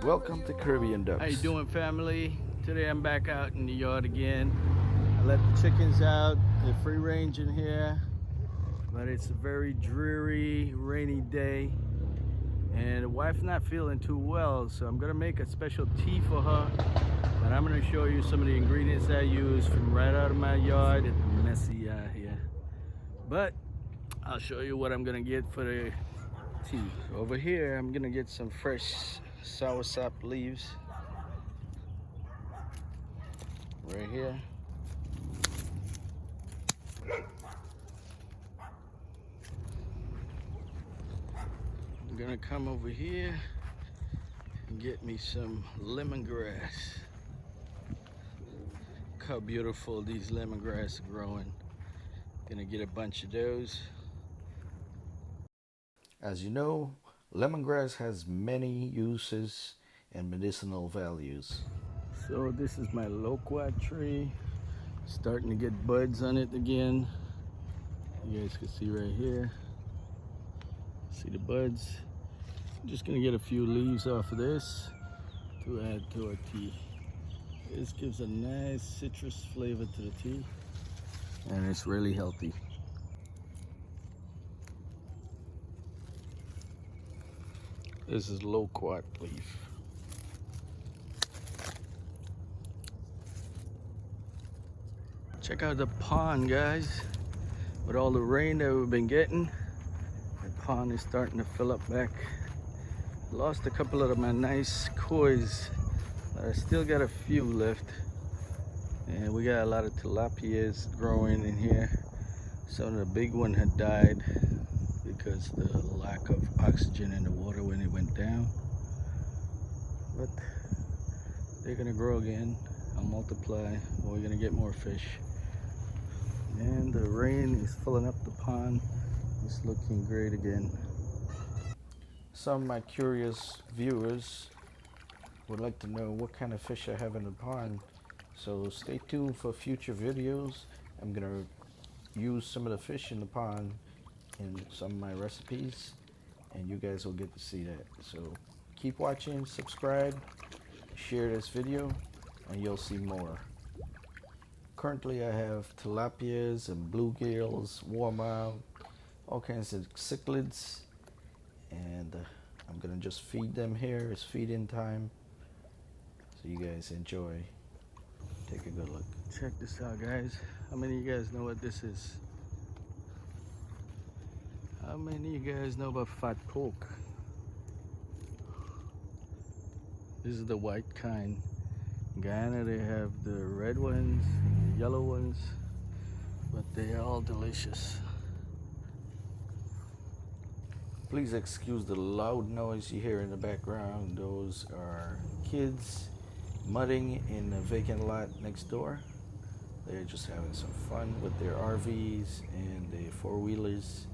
Welcome to Caribbean Ducks. How you doing, family? Today I'm back out in the yard again. I let the chickens out. They're free range in here, but it's a very dreary, rainy day, and the wife's not feeling too well, so I'm gonna make a special tea for her. But I'm gonna show you some of the ingredients I use from right out of my yard. It's messy out here, but I'll show you what I'm gonna get for the tea. Over here, I'm gonna get some fresh soursop leaves right here. I'm gonna come over here and get me some lemongrass. Look how beautiful these lemongrass are growing. Gonna get a bunch of those. As you know, lemongrass has many uses and medicinal values. So this is my loquat tree. Starting to get buds on it again. You guys can see right here. See the buds? I'm just gonna get a few leaves off of this to add to our tea. This gives a nice citrus flavor to the tea, and it's really healthy. This is loquat leaf. Check out the pond, guys. With all the rain that we've been getting, the pond is starting to fill up back. Lost a couple of my nice koi's, but I still got a few left. And we got a lot of tilapias growing in here. Some of the big one had died because the lack of oxygen in the water when it went down. But they're gonna grow again. I'll multiply, and we're gonna get more fish. And the rain is filling up the pond. It's looking great again. Some of my curious viewers would like to know what kind of fish I have in the pond. So stay tuned for future videos. I'm gonna use some of the fish in the pond in some of my recipes, and you guys will get to see that. So keep watching, subscribe, share this video, and you'll see more. Currently I have tilapias and bluegills, warmouth, all kinds of cichlids, and I'm gonna just feed them here. It's feeding time, so you guys enjoy. Take a good look. Check this out, guys. How many of you guys know what this is? How many of you guys know about fat pork? This is the white kind. In Guyana they have the red ones, the yellow ones, but they are all delicious. Please excuse the loud noise you hear in the background. Those are kids mudding in a vacant lot next door. They're just having some fun with their RVs and the four-wheelers.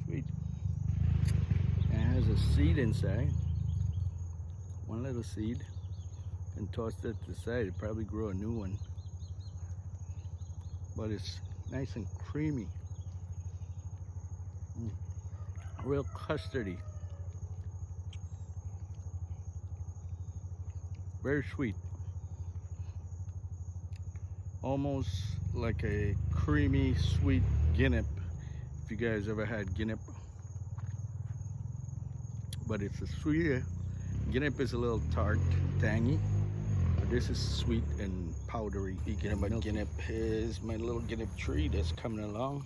Sweet. And it has a seed inside. One little seed. And toss that to the side. It probably grow a new one. But it's nice and creamy. Real custardy. Very sweet. Almost like a creamy, sweet guinep. If you guys ever had guinep. But it's a sweeter. Guinep is a little tart, tangy. But this is sweet and powdery. Speaking about guinep, here's my little guinep tree that's coming along.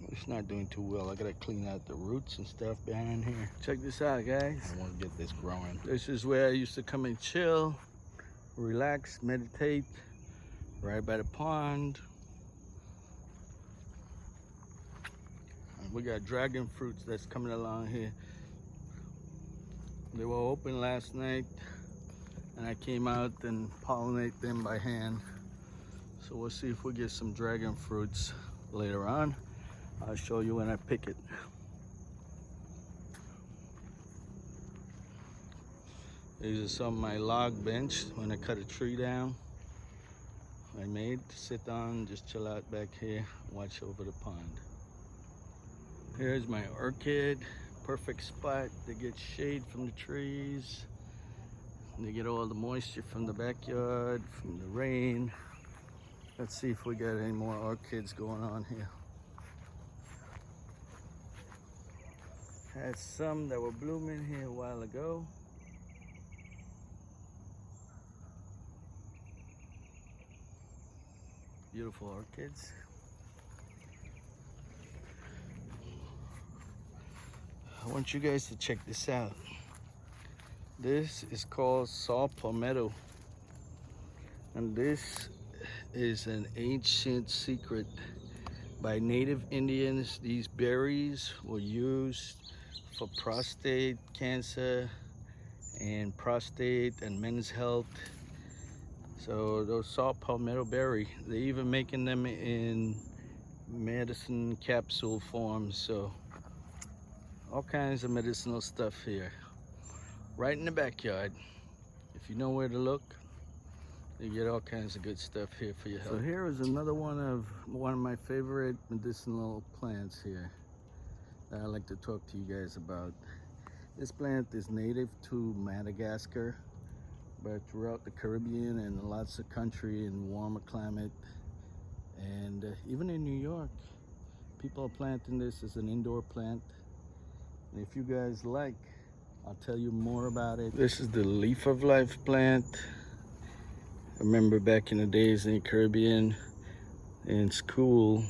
It's not doing too well. I gotta clean out the roots and stuff behind here. Check this out, guys. I want to get this growing. This is where I used to come and chill, relax, meditate, right by the pond. And we got dragon fruits that's coming along here. They were open last night, and I came out and pollinate them by hand. So we'll see if we get some dragon fruits later on. I'll show you when I pick it. These are some of my log bench when I cut a tree down. I made to sit down, just chill out back here, watch over the pond. Here's my orchid, perfect spot to get shade from the trees. They get all the moisture from the backyard, from the rain. Let's see if we got any more orchids going on here. Had some that were blooming here a while ago. Beautiful orchids. I want you guys to check this out. This is called saw palmetto, and this is an ancient secret by native Indians. These berries were used for prostate cancer and prostate and men's health. So those saw palmetto berry, they're even making them in medicine capsule form. So all kinds of medicinal stuff here, right in the backyard. If you know where to look, you get all kinds of good stuff here for your health. So here is another one of my favorite medicinal plants here that I like to talk to you guys about. This plant is native to Madagascar, but throughout the Caribbean and lots of country in warmer climate, and even in New York, people are planting this as an indoor plant. And if you guys like, I'll tell you more about it. This is the leaf of life plant. I remember back in the days in the Caribbean, in school,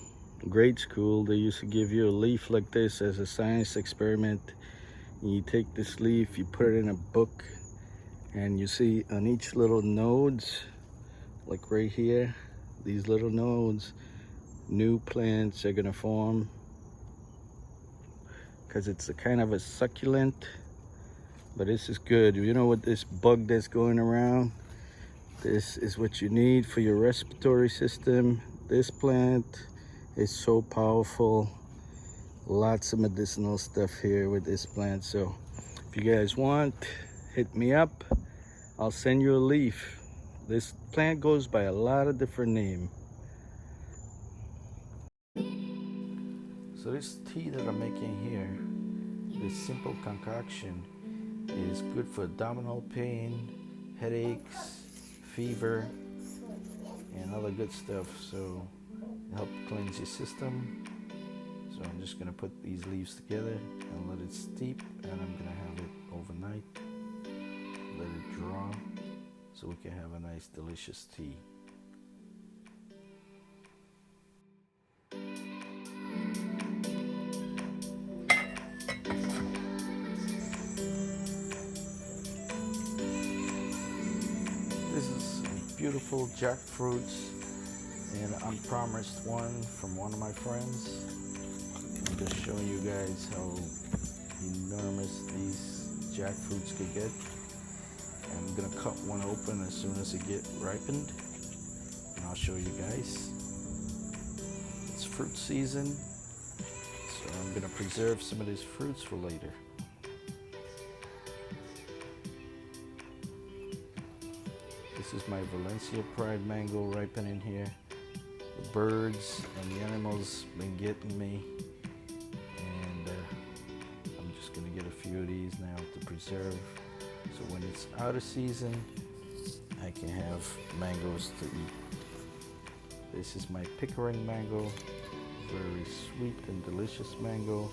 grade school, they used to give you a leaf like this as a science experiment. And you take this leaf, you put it in a book, and you see on each little nodes, like right here, these little nodes, new plants are gonna form, because it's a kind of a succulent. But this is good. You know what, this bug that's going around, this is what you need for your respiratory system. This plant is so powerful. Lots of medicinal stuff here with this plant. So if you guys want, hit me up. I'll send you a leaf. This plant goes by a lot of different names. So this tea that I'm making here, this simple concoction, is good for abdominal pain, headaches, fever, and other good stuff. So it helps cleanse your system. So I'm just gonna put these leaves together and let it steep, and I'm gonna have it overnight, let it draw, so we can have a nice delicious tea. This is beautiful jackfruits, and unpromised one from one of my friends. I'm just showing you guys how enormous these jackfruits could get. I'm gonna cut one open as soon as it get ripened, and I'll show you guys. It's fruit season, so I'm gonna preserve some of these fruits for later. This is my Valencia Pride mango ripening here. The birds and the animals been getting me, and I'm just gonna get a few of these now to preserve, so when it's out of season I can have mangoes to eat. This is my Pickering mango, very sweet and delicious mango.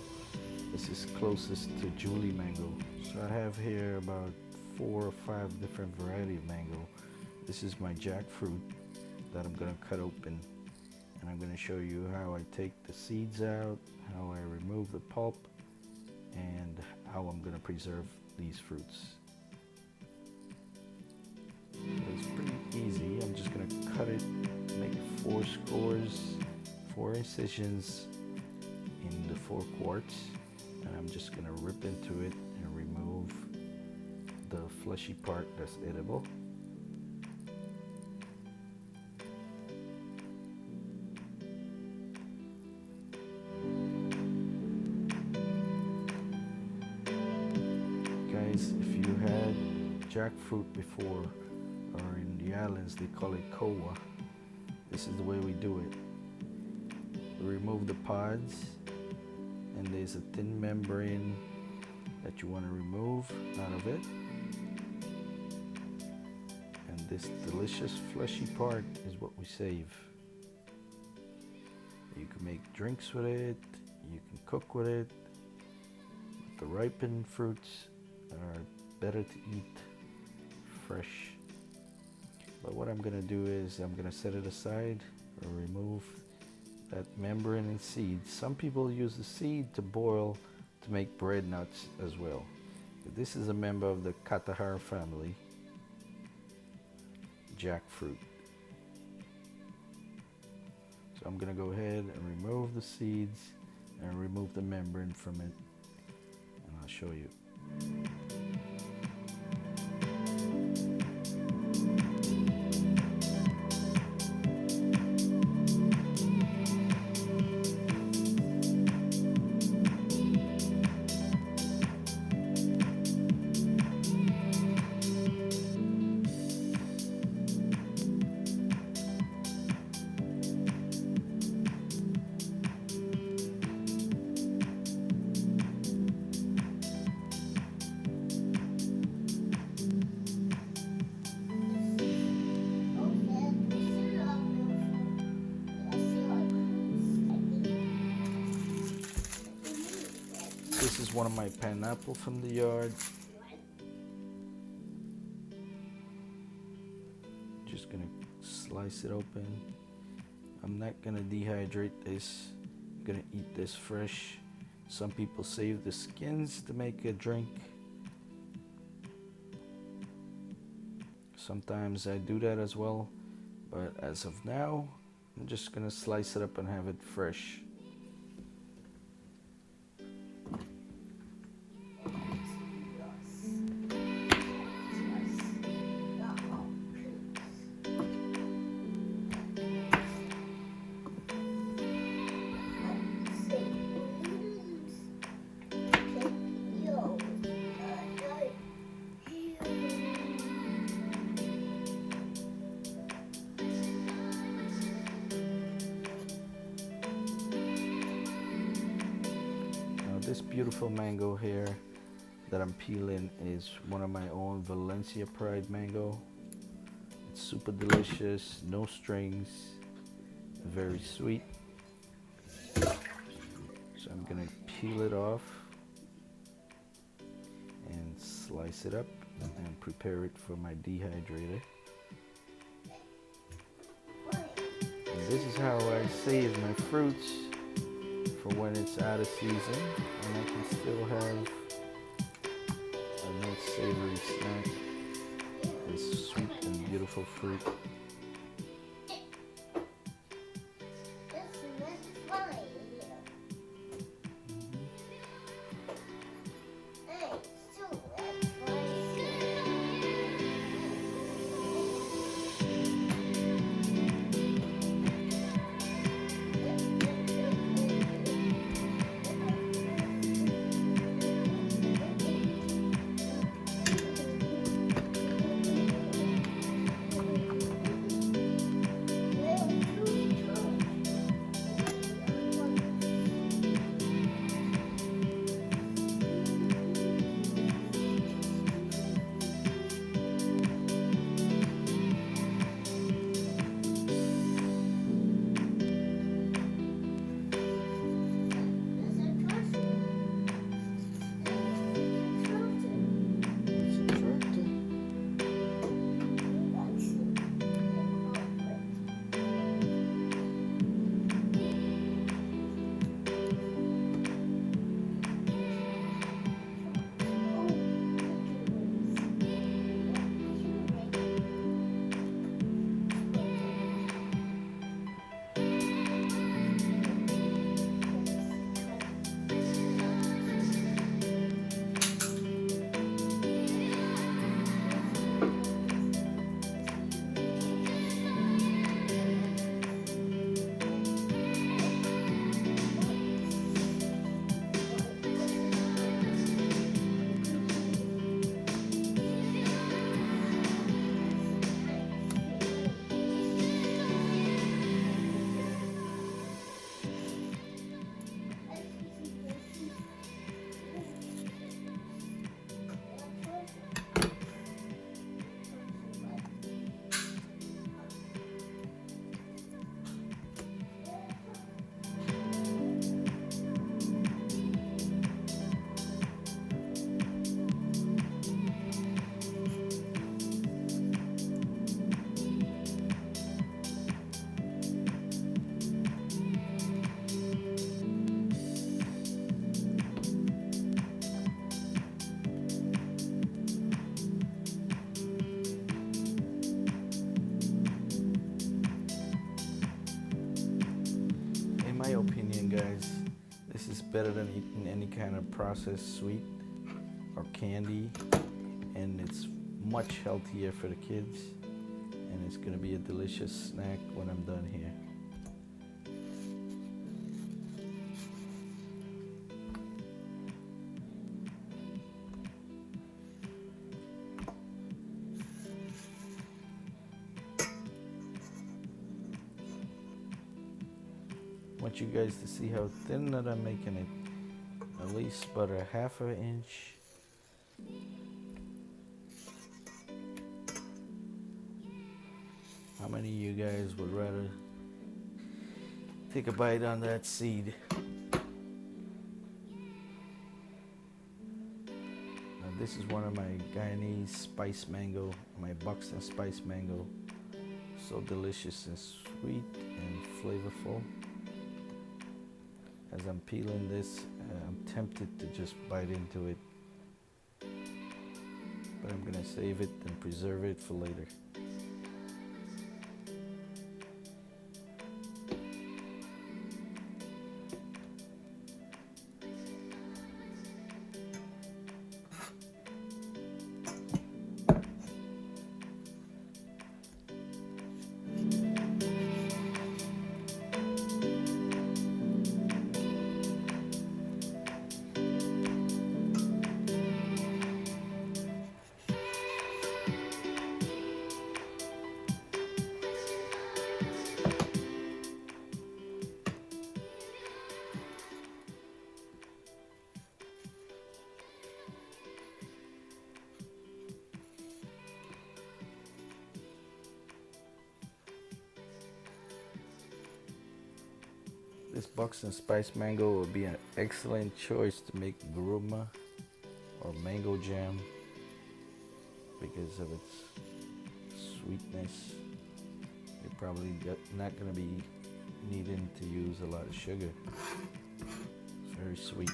This is closest to Julie mango. So I have here about 4 or 5 different variety of mango. This is my jackfruit that I'm gonna cut open, and I'm gonna show you how I take the seeds out, how I remove the pulp, and how I'm gonna preserve these fruits. It's pretty easy. I'm just gonna cut it, make 4 scores, 4 incisions in the 4 quarts, and I'm just gonna rip into it and remove the fleshy part that's edible. jackfruit before, or in the islands they call it koa. This is the way we do it. We remove the pods, and there's a thin membrane that you want to remove out of it. And this delicious fleshy part is what we save. You can make drinks with it, you can cook with it. The ripened fruits are better to eat fresh. But what I'm going to do is I'm going to set it aside or remove that membrane and seeds. Some people use the seed to boil to make bread nuts as well. This is a member of the Katahar family, jackfruit. So I'm going to go ahead and remove the seeds and remove the membrane from it, and I'll show you. This is one of my pineapple from the yard. Just gonna slice it open. I'm not gonna dehydrate this. I'm gonna eat this fresh. Some people save the skins to make a drink. Sometimes I do that as well, but as of now, I'm just gonna slice it up and have it fresh. This beautiful mango here that I'm peeling is one of my own Valencia Pride mango. It's super delicious, no strings, very sweet. So I'm gonna peel it off and slice it up and prepare it for my dehydrator. And this is how I save my fruits for when it's out of season, and I can still have a nice savory snack. This sweet and beautiful fruit. my opinion, guys, this is better than eating any kind of processed sweet or candy, and it's much healthier for the kids, and it's gonna be a delicious snack when I'm done here. I want you guys to see how thin that I'm making it. At least about a half an inch. How many of you guys would rather take a bite on that seed? Now this is one of my Guyanese spice mango, my Buxton spice mango. So delicious and sweet and flavorful. As I'm peeling this, I'm tempted to just bite into it, but I'm gonna save it and preserve it for later. This Buxton Spice Mango would be an excellent choice to make gruma or mango jam because of its sweetness. You're probably not going to be needing to use a lot of sugar. It's very sweet.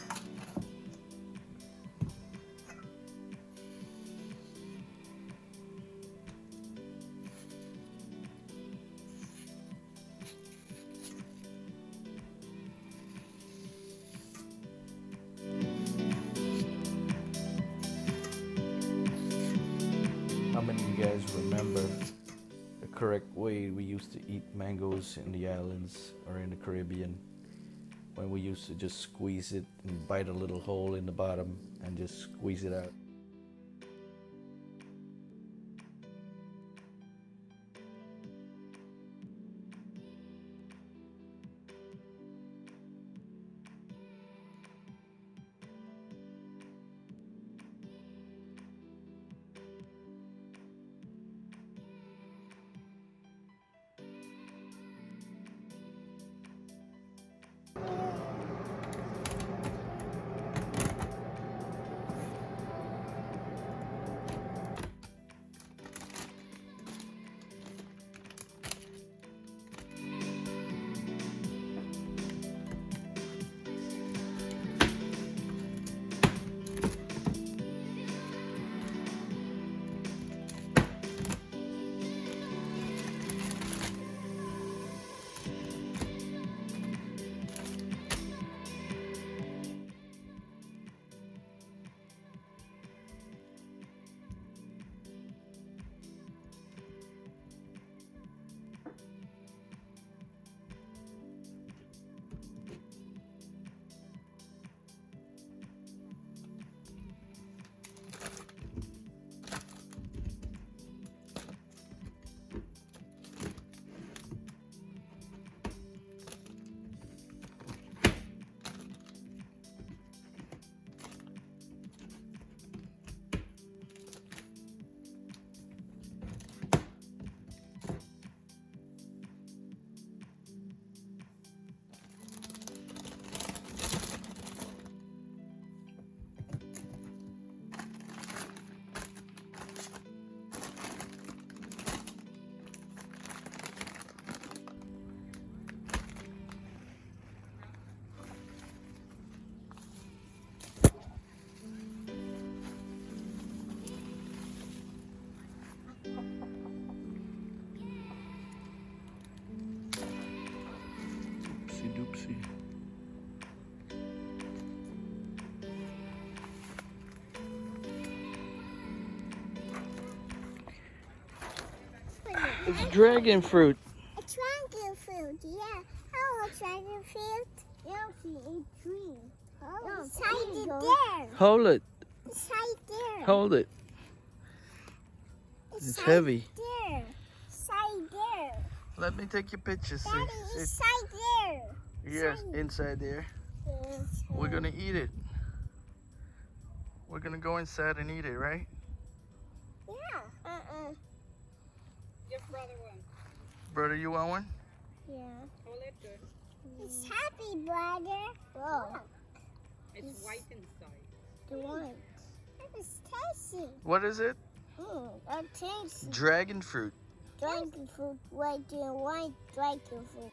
How many of you guys remember the correct way we used to eat mangoes in the islands or in the Caribbean? When we used to just squeeze it and bite a little hole in the bottom and just squeeze it out. see. It's dragon fruit. A dragon fruit, yeah. Oh, a dragon fruit. Elsie, a tree. Oh, inside it there. Hold it. Inside there. Hold it. It's heavy. There. Inside there. Let me take your picture. Daddy, inside there. Yes, inside there. We're gonna eat it. We're gonna go inside and eat it, right? Yeah. Give brother one. Brother, you want one? Yeah. Hold it good. It's happy, brother. Whoa. It's white inside. The white. It's tasty. What is it? That tastes Dragon fruit. dragon fruit, white and white dragon fruit.